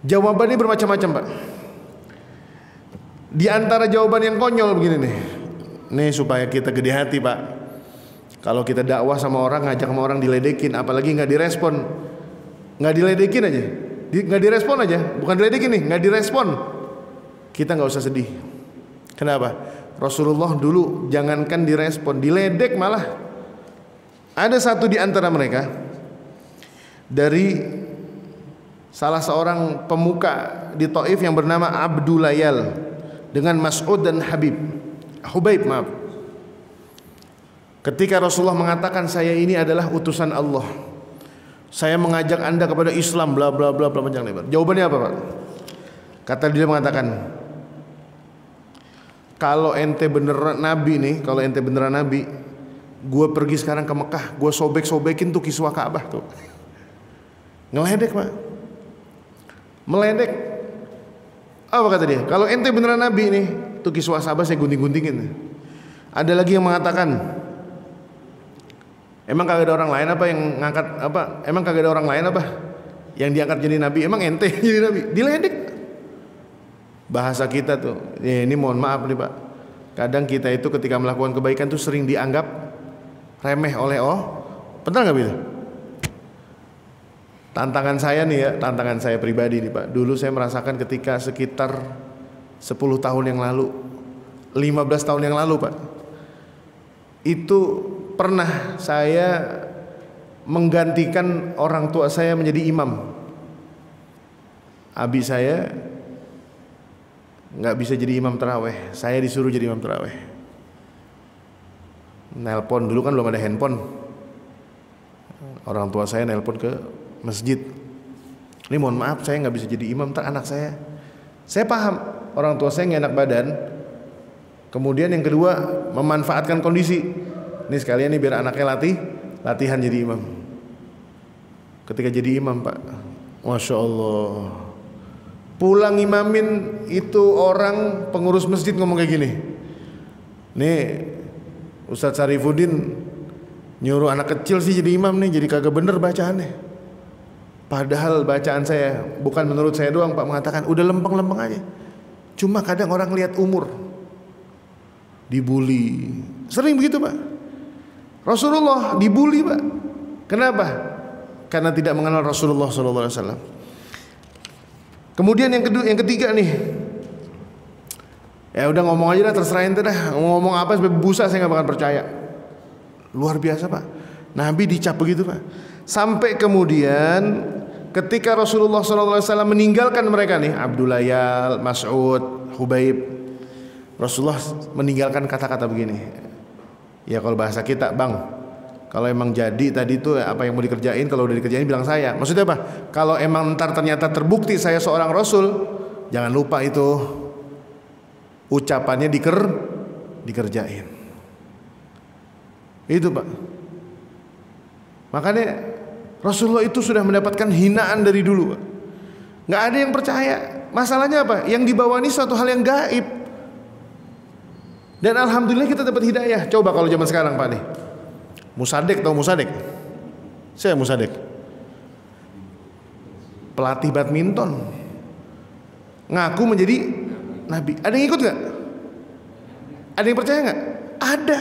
jawabannya bermacam-macam Pak. Di antara jawaban yang konyol begini nih. Nih supaya kita gede hati Pak. Kalau kita dakwah sama orang, ngajak sama orang diledekin, apalagi nggak direspon, nggak diledekin aja, nggak direspon aja, bukan diledekin nih, nggak direspon, kita nggak usah sedih. Kenapa? Rasulullah dulu jangankan direspon, diledek malah. Ada satu di antara mereka dari salah seorang pemuka di Taif yang bernama Abdulayal dengan Mas'ud dan Hubaib. Ketika Rasulullah mengatakan saya ini adalah utusan Allah, saya mengajak anda kepada Islam, bla bla bla bla panjang lebar. Jawabannya apa Pak? Kata dia mengatakan, kalau ente beneran nabi nih, kalau ente beneran nabi, gue pergi sekarang ke Mekah, gue sobek-sobekin tuh kiswah Ka'bah tuh. Ngeledek Pak, meledek. Apa kata dia? Kalau ente beneran nabi nih, tuh kiswah Ka'bah saya gunting-guntingin. Ada lagi yang mengatakan, emang kagak ada orang lain apa yang ngangkat apa? Emang kagak ada orang lain apa yang diangkat jadi nabi? Emang ente jadi nabi? Diledek. Bahasa kita tuh, ini mohon maaf nih Pak, kadang kita itu ketika melakukan kebaikan tuh sering dianggap remeh oleh benar nggak begitu? Tantangan saya nih ya, tantangan saya pribadi nih Pak. Dulu saya merasakan ketika sekitar 10 tahun yang lalu, 15 tahun yang lalu Pak, itu pernah saya menggantikan orang tua saya menjadi imam. Abi saya nggak bisa jadi imam taraweh, saya disuruh jadi imam taraweh. Nelpon, dulu kan belum ada handphone, orang tua saya nelpon ke masjid, ini mohon maaf saya nggak bisa jadi imam ntar anak saya. Saya paham orang tua saya nggak enak badan, kemudian yang kedua memanfaatkan kondisi, ini sekalian nih biar anaknya latihan jadi imam. Ketika jadi imam Pak, Masya Allah, pulang imamin itu orang pengurus masjid ngomong kayak gini, nih Ustadz Syarifuddin nyuruh anak kecil sih jadi imam nih, jadi kagak bener bacaannya. Padahal bacaan saya bukan menurut saya doang Pak, mengatakan udah lempeng-lempeng aja. Cuma kadang orang lihat umur, dibully, sering begitu Pak. Rasulullah dibully Pak. Kenapa? Karena tidak mengenal Rasulullah SAW. Kemudian yang ketiga nih, ya udah ngomong aja dah, terserah ente dah, ngomong apa sampai busa saya nggak bakal percaya. Luar biasa Pak, Nabi dicap begitu Pak. Sampai kemudian ketika Rasulullah SAW meninggalkan mereka nih, Abdullah, Mas'ud, Hubaib, Rasulullah meninggalkan kata-kata begini. Ya kalau bahasa kita, Bang, kalau emang jadi tadi tuh apa yang mau dikerjain, kalau udah dikerjain bilang saya. Maksudnya apa? Kalau emang ntar ternyata terbukti saya seorang Rasul, jangan lupa itu ucapannya dikerjain. Itu Pak. Makanya Rasulullah itu sudah mendapatkan hinaan dari dulu Pak. Nggak ada yang percaya. Masalahnya apa? Yang dibawa ini suatu hal yang gaib. Dan alhamdulillah kita dapat hidayah. Coba kalau zaman sekarang Pak nih, Musadek, tahu Musadek? Saya Musadek, pelatih badminton, ngaku menjadi nabi. Ada yang ikut nggak? Ada yang percaya nggak? Ada.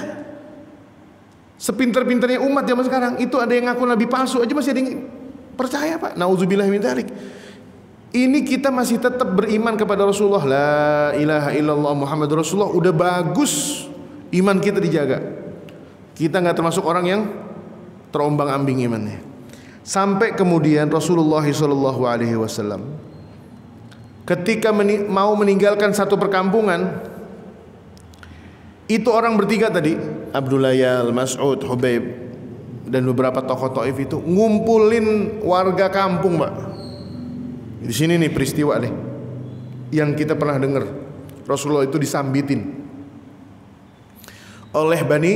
Sepinter-pinternya umat zaman sekarang itu ada yang ngaku nabi palsu aja masih ada yang percaya Pak. Nauzubillah min dzalik. Ini kita masih tetap beriman kepada Rasulullah, la ilaha illallah Muhammadur Rasulullah. Udah bagus, iman kita dijaga. Kita nggak termasuk orang yang terombang-ambing imannya. Sampai kemudian Rasulullah SAW ketika mau meninggalkan satu perkampungan, itu orang bertiga tadi, Abdullah, Mas'ud, Hubaib, dan beberapa tokoh Taif itu ngumpulin warga kampung Pak. Di sini nih peristiwa nih yang kita pernah dengar. Rasulullah itu disambitin oleh Bani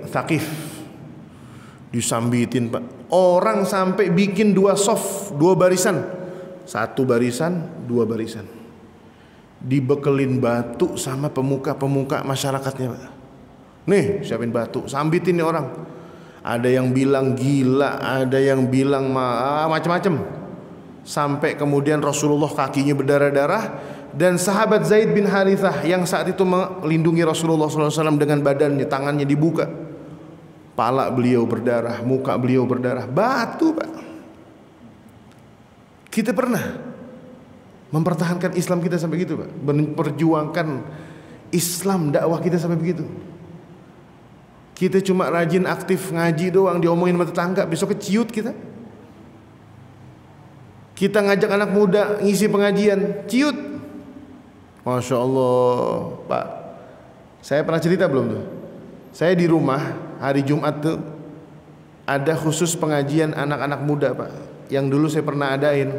Thaqif, disambitin Pak. Orang sampai bikin 2 sof, 2 barisan, 1 barisan, 2 barisan, dibekelin batu sama pemuka-pemuka masyarakatnya Pak. Nih siapin batu, sambitin nih orang. Ada yang bilang gila, ada yang bilang macam-macam. Sampai kemudian Rasulullah kakinya berdarah-darah, dan sahabat Zaid bin Harithah yang saat itu melindungi Rasulullah SAW dengan badannya, tangannya dibuka, pala beliau berdarah, muka beliau berdarah, batu Pak. Kita pernah mempertahankan Islam kita sampai gitu Pak, memperjuangkan Islam, dakwah kita sampai begitu. Kita cuma rajin aktif ngaji doang, diomongin sama tetangga, besok keciut kita. Kita ngajak anak muda ngisi pengajian, ciut. Masya Allah Pak, saya pernah cerita belum tuh? Saya di rumah hari Jumat tuh ada khusus pengajian anak-anak muda Pak, yang dulu saya pernah adain.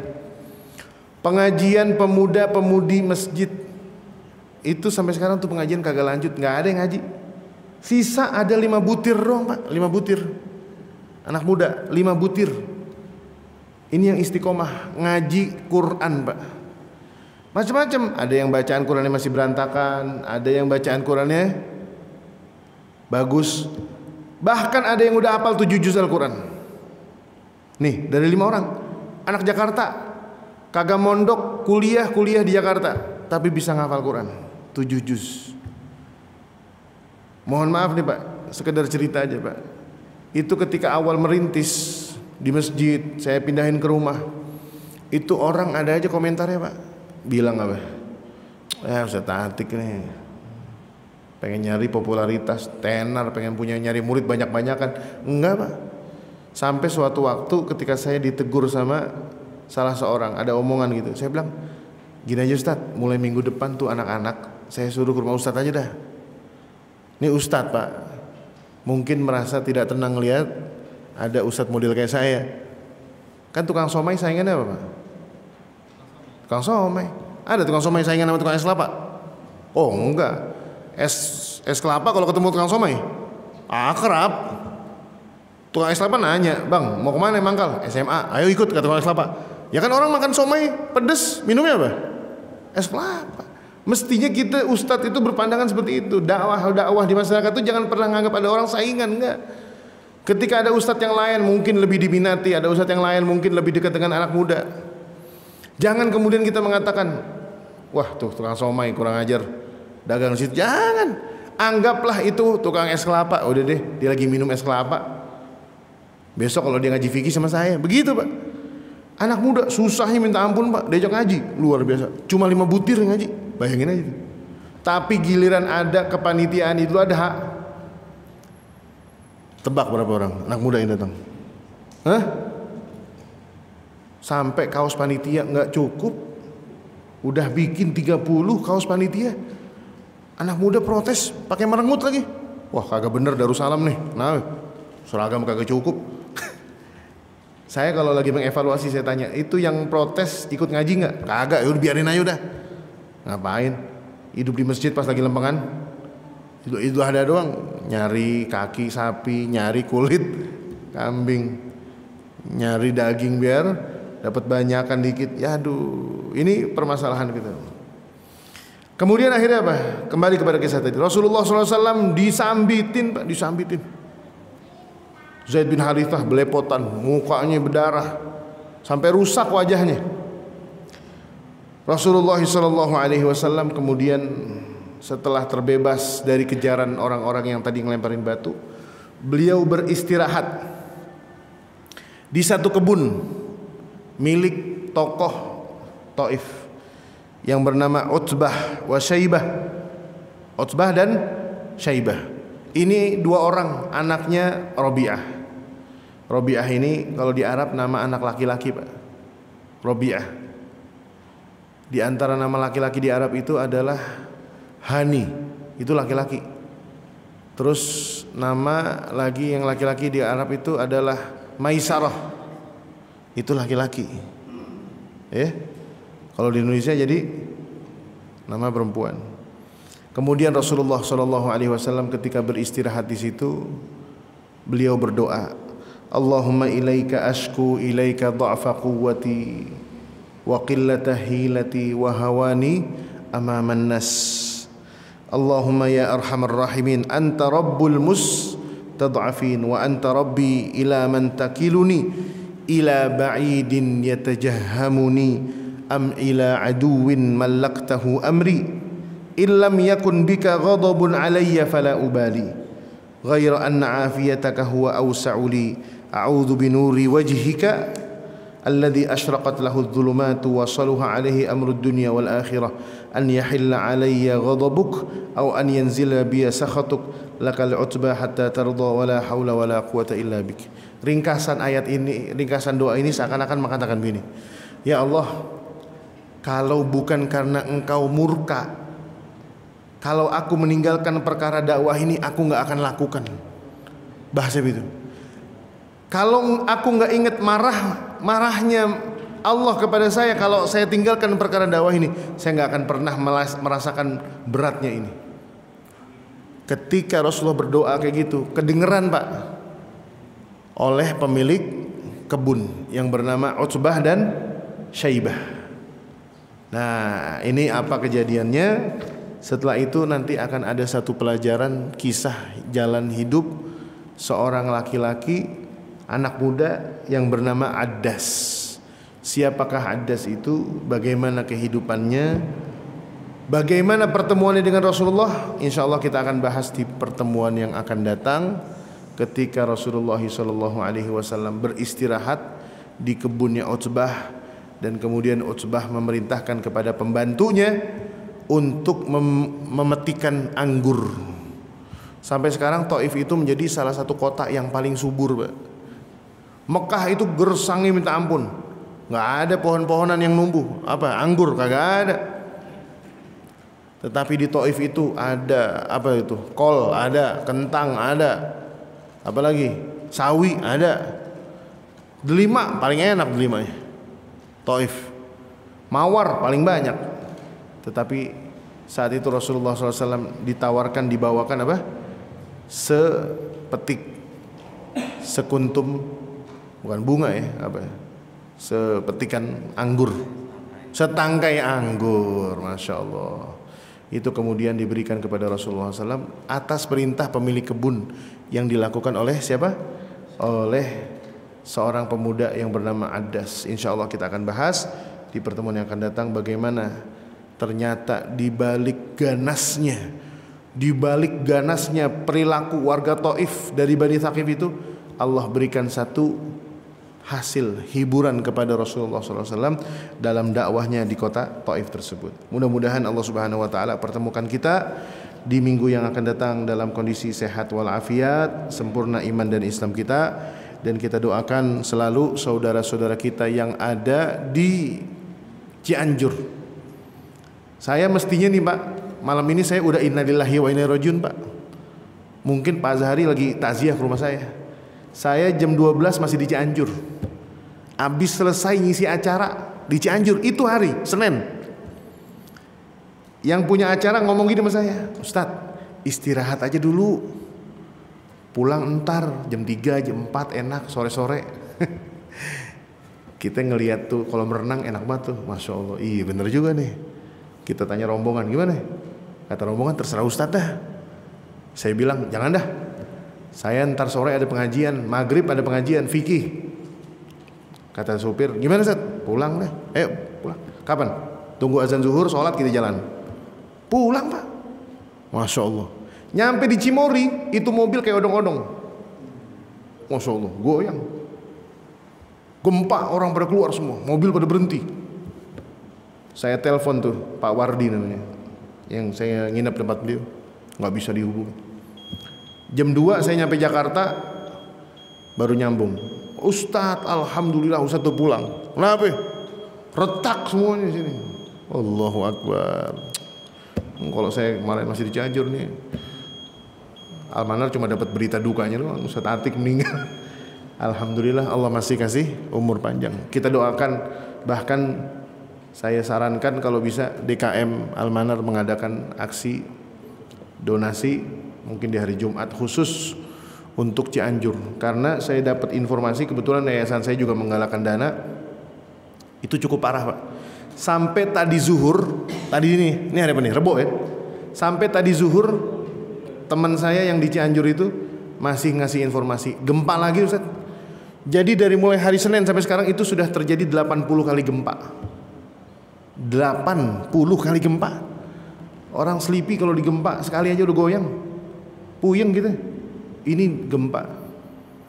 Pengajian pemuda-pemudi masjid itu sampai sekarang tuh pengajian kagak lanjut, nggak ada yang ngaji. Sisa ada 5 butir doang Pak, 5 butir anak muda, 5 butir. Ini yang istiqomah ngaji Quran Pak. Macam-macam, ada yang bacaan Qurannya masih berantakan, ada yang bacaan Qurannya bagus, bahkan ada yang udah hafal 7 juz Al-Quran. Nih dari 5 orang, anak Jakarta, kagak mondok, kuliah di Jakarta, tapi bisa ngafal Quran 7 juz. Mohon maaf nih Pak, sekedar cerita aja Pak. Itu ketika awal merintis di masjid, saya pindahin ke rumah, itu orang ada aja komentarnya Pak, bilang apa? Ustaz Atik nih pengen nyari popularitas, tenar, pengen nyari murid banyak-banyakan. Enggak Pak. Sampai suatu waktu ketika saya ditegur sama salah seorang, ada omongan gitu, saya bilang gini aja Ustaz, mulai minggu depan tuh anak-anak saya suruh ke rumah Ustaz aja dah. Ini Ustaz Pak, mungkin merasa tidak tenang lihat ada Ustaz model kayak saya. Kan tukang somai saingannya apa Pak? Tukang somai. Ada tukang somai saingan sama tukang es kelapa? Oh enggak. Es kelapa kalau ketemu tukang somai akrab. Tukang es kelapa nanya, "Bang, mau kemana mangkal?" "SMA." "Ayo ikut," kata tukang es kelapa. Ya kan orang makan somai pedes, minumnya apa? Es kelapa. Mestinya kita ustadz itu berpandangan seperti itu. Dakwah di masyarakat itu jangan pernah nganggap ada orang saingan, enggak. Ketika ada ustadz yang lain mungkin lebih diminati, ada ustadz yang lain mungkin lebih dekat dengan anak muda, jangan kemudian kita mengatakan, "Wah, tuh tukang somai kurang ajar, dagang situ." Jangan. Anggaplah itu tukang es kelapa. Udah deh, dia lagi minum es kelapa. Besok kalau dia ngaji fikih sama saya, begitu Pak. Anak muda susahnya minta ampun Pak, diajak ngaji luar biasa. Cuma 5 butir ngaji, bayangin aja. Tapi giliran ada kepanitiaan itu ada hak. Tebak berapa orang anak muda yang datang? Hah? Sampai kaos panitia nggak cukup, udah bikin 30 kaos panitia. Anak muda protes pakai merengut lagi. Wah kagak bener Darussalam nih. Nah seragam kagak cukup. Saya kalau lagi mengevaluasi saya tanya, itu yang protes ikut ngaji nggak? Kagak, yaudah biarin aja udah. Ngapain? Hidup di masjid pas lagi lempengan? Itu ada doang. Nyari kaki sapi, nyari kulit kambing, nyari daging biar dapat banyakan dikit. Ya aduh, ini permasalahan kita. Kemudian akhirnya apa? Kembali kepada kisah tadi. Rasulullah SAW disambitin Pak, disambitin. Zaid bin Harithah belepotan, mukanya berdarah sampai rusak wajahnya. Rasulullah SAW kemudian setelah terbebas dari kejaran orang-orang yang tadi ngelemparin batu, beliau beristirahat di satu kebun milik tokoh Taif yang bernama Utbah wa Syaibah. Utbah dan Syaibah. Ini 2 orang anaknya Rabi'ah. Rabi'ah ini kalau di Arab nama anak laki-laki Pak. Rabi'ah. Di antara nama laki-laki di Arab itu adalah Hani, itu laki-laki. Terus nama lagi yang laki-laki di Arab itu adalah Maisarah, itu laki-laki. Kalau di Indonesia jadi nama perempuan. Kemudian Rasulullah SAW ketika beristirahat di situ, beliau berdoa, Allahumma ilaika ashku ilaika dha'fa quwwati wa qillata hilati wa hawani amaman nas. Allahumma ya arhamar rahimin anta rabbul mustad'afin wa anta rabbi ila man takiluni ila ba'idin yatajahhamuni am ila aduwin mallaktahu amri illam yakun bika ghadabun alayya fala ubali ghaira anna afiyataka huwa awsa'u li a'udzu binuri wajhika alladhi ashraqat lahu adh-dhulumatu wa saluha alayhi amru ad-dunya wal akhirah an yahilla alayya ghadabuk aw an yanzila bi sakhatuk lakal utba hatta tarda wala haula wala quwata illa bik. Ringkasan ayat ini, ringkasan doa ini seakan-akan mengatakan begini, ya Allah, kalau bukan karena Engkau murka, kalau aku meninggalkan perkara dakwah ini aku nggak akan lakukan. Bahasa itu. Kalau aku nggak ingat marahnya Allah kepada saya kalau saya tinggalkan perkara dakwah ini, saya nggak akan pernah merasakan beratnya ini. Ketika Rasulullah berdoa kayak gitu, kedengeran Pak oleh pemilik kebun yang bernama Utsbah dan Syaibah. Nah, ini apa kejadiannya? Setelah itu nanti akan ada satu pelajaran kisah jalan hidup seorang laki-laki anak muda yang bernama Addas. Siapakah Addas itu? Bagaimana kehidupannya? Bagaimana pertemuannya dengan Rasulullah? Insya Allah kita akan bahas di pertemuan yang akan datang, ketika Rasulullah SAW beristirahat di kebunnya Utsbah, dan kemudian Utsbah memerintahkan kepada pembantunya untuk memetikan anggur. Sampai sekarang Taif itu menjadi salah satu kota yang paling subur, Pak. Mekah itu gersangnya minta ampun, nggak ada pohon-pohonan yang numbuh anggur, kagak ada. Tetapi di Taif itu ada kol ada, kentang ada, apalagi sawi ada, delima paling enak, delimanya Taif, mawar paling banyak. Tetapi saat itu Rasulullah SAW dibawakan sepetik, sekuntum, bukan bunga ya, sepetikan anggur, setangkai anggur, masya Allah. Itu kemudian diberikan kepada Rasulullah SAW atas perintah pemilik kebun, yang dilakukan oleh siapa? Oleh seorang pemuda yang bernama Addas. Insya Allah kita akan bahas di pertemuan yang akan datang bagaimana ternyata di balik ganasnya perilaku warga Taif dari Bani Thaqif itu, Allah berikan satu hasil hiburan kepada Rasulullah SAW dalam dakwahnya di kota Taif tersebut. Mudah-mudahan Allah Subhanahu Wa Taala pertemukan kita di minggu yang akan datang dalam kondisi sehat walafiat, sempurna iman dan Islam kita, dan kita doakan selalu saudara-saudara kita yang ada di Cianjur. Saya mestinya nih Pak, malam ini saya udah innalillahi wa inna ilaihi rajiun Pak. Mungkin Pak Zahari lagi takziah ke rumah saya. Saya jam 12 masih di Cianjur. Habis selesai ngisi acara di Cianjur itu hari Senin. Yang punya acara ngomong gini sama saya, Ustadz, istirahat aja dulu, pulang entar jam 3, jam 4 enak, sore-sore. Kita ngelihat tuh kolam renang enak banget tuh, masya Allah. Iya bener juga nih. Kita tanya rombongan gimana? Kata rombongan terserah Ustadz dah. Saya bilang jangan dah, saya ntar sore ada pengajian, maghrib ada pengajian fikih. Kata supir, gimana Ustaz? Pulang deh. Pulang. Kapan? Tunggu azan zuhur, sholat kita jalan. Pulang Pak. Masya Allah. Nyampe di Cimory, itu mobil kayak odong-odong. Masya Allah, goyang. Gempa, orang pada keluar semua, mobil pada berhenti. Saya telepon tuh Pak Wardi namanya, yang saya nginep tempat beliau, nggak bisa dihubungi. Jam 2 saya nyampe Jakarta, baru nyambung. Ustadz, alhamdulillah Ustadz tuh pulang. Kenapa? Retak semuanya sini. Allahu Akbar. Kalau saya kemarin masih di Cianjur nih, Almanar cuma dapat berita dukanya doang, Ustadz Atik meninggal. Alhamdulillah Allah masih kasih umur panjang. Kita doakan, bahkan saya sarankan kalau bisa DKM Almanar mengadakan aksi donasi mungkin di hari Jumat khusus untuk Cianjur, karena saya dapat informasi kebetulan yayasan saya juga menggalakkan dana. Itu cukup parah Pak. Sampai tadi zuhur, tadi ini hari apa nih? Rebo ya. Sampai tadi zuhur teman saya yang di Cianjur itu masih ngasih informasi gempa lagi Ustaz. Jadi dari mulai hari Senin sampai sekarang itu sudah terjadi 80 kali gempa. 80 kali gempa. Orang sleepy kalau digempa sekali aja udah goyang, puyeng gitu. Ini gempa.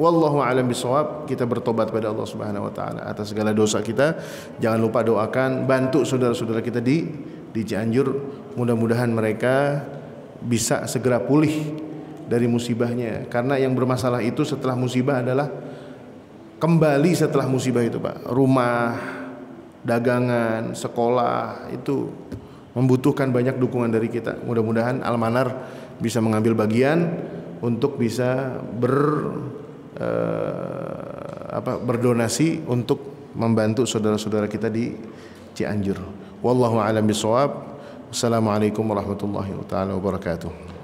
Wallahu a'lam bishawab. Kita bertobat pada Allah Subhanahu wa taala atas segala dosa kita. Jangan lupa doakan, bantu saudara-saudara kita di Cianjur. Mudah-mudahan mereka bisa segera pulih dari musibahnya. Karena yang bermasalah itu setelah musibah adalah kembali setelah musibah itu, Pak. Rumah, dagangan, sekolah itu membutuhkan banyak dukungan dari kita. Mudah-mudahan Almanar bisa mengambil bagian untuk bisa berdonasi untuk membantu saudara-saudara kita di Cianjur. Wallahu a'lam bishawab. Wassalamualaikum warahmatullahi wabarakatuh.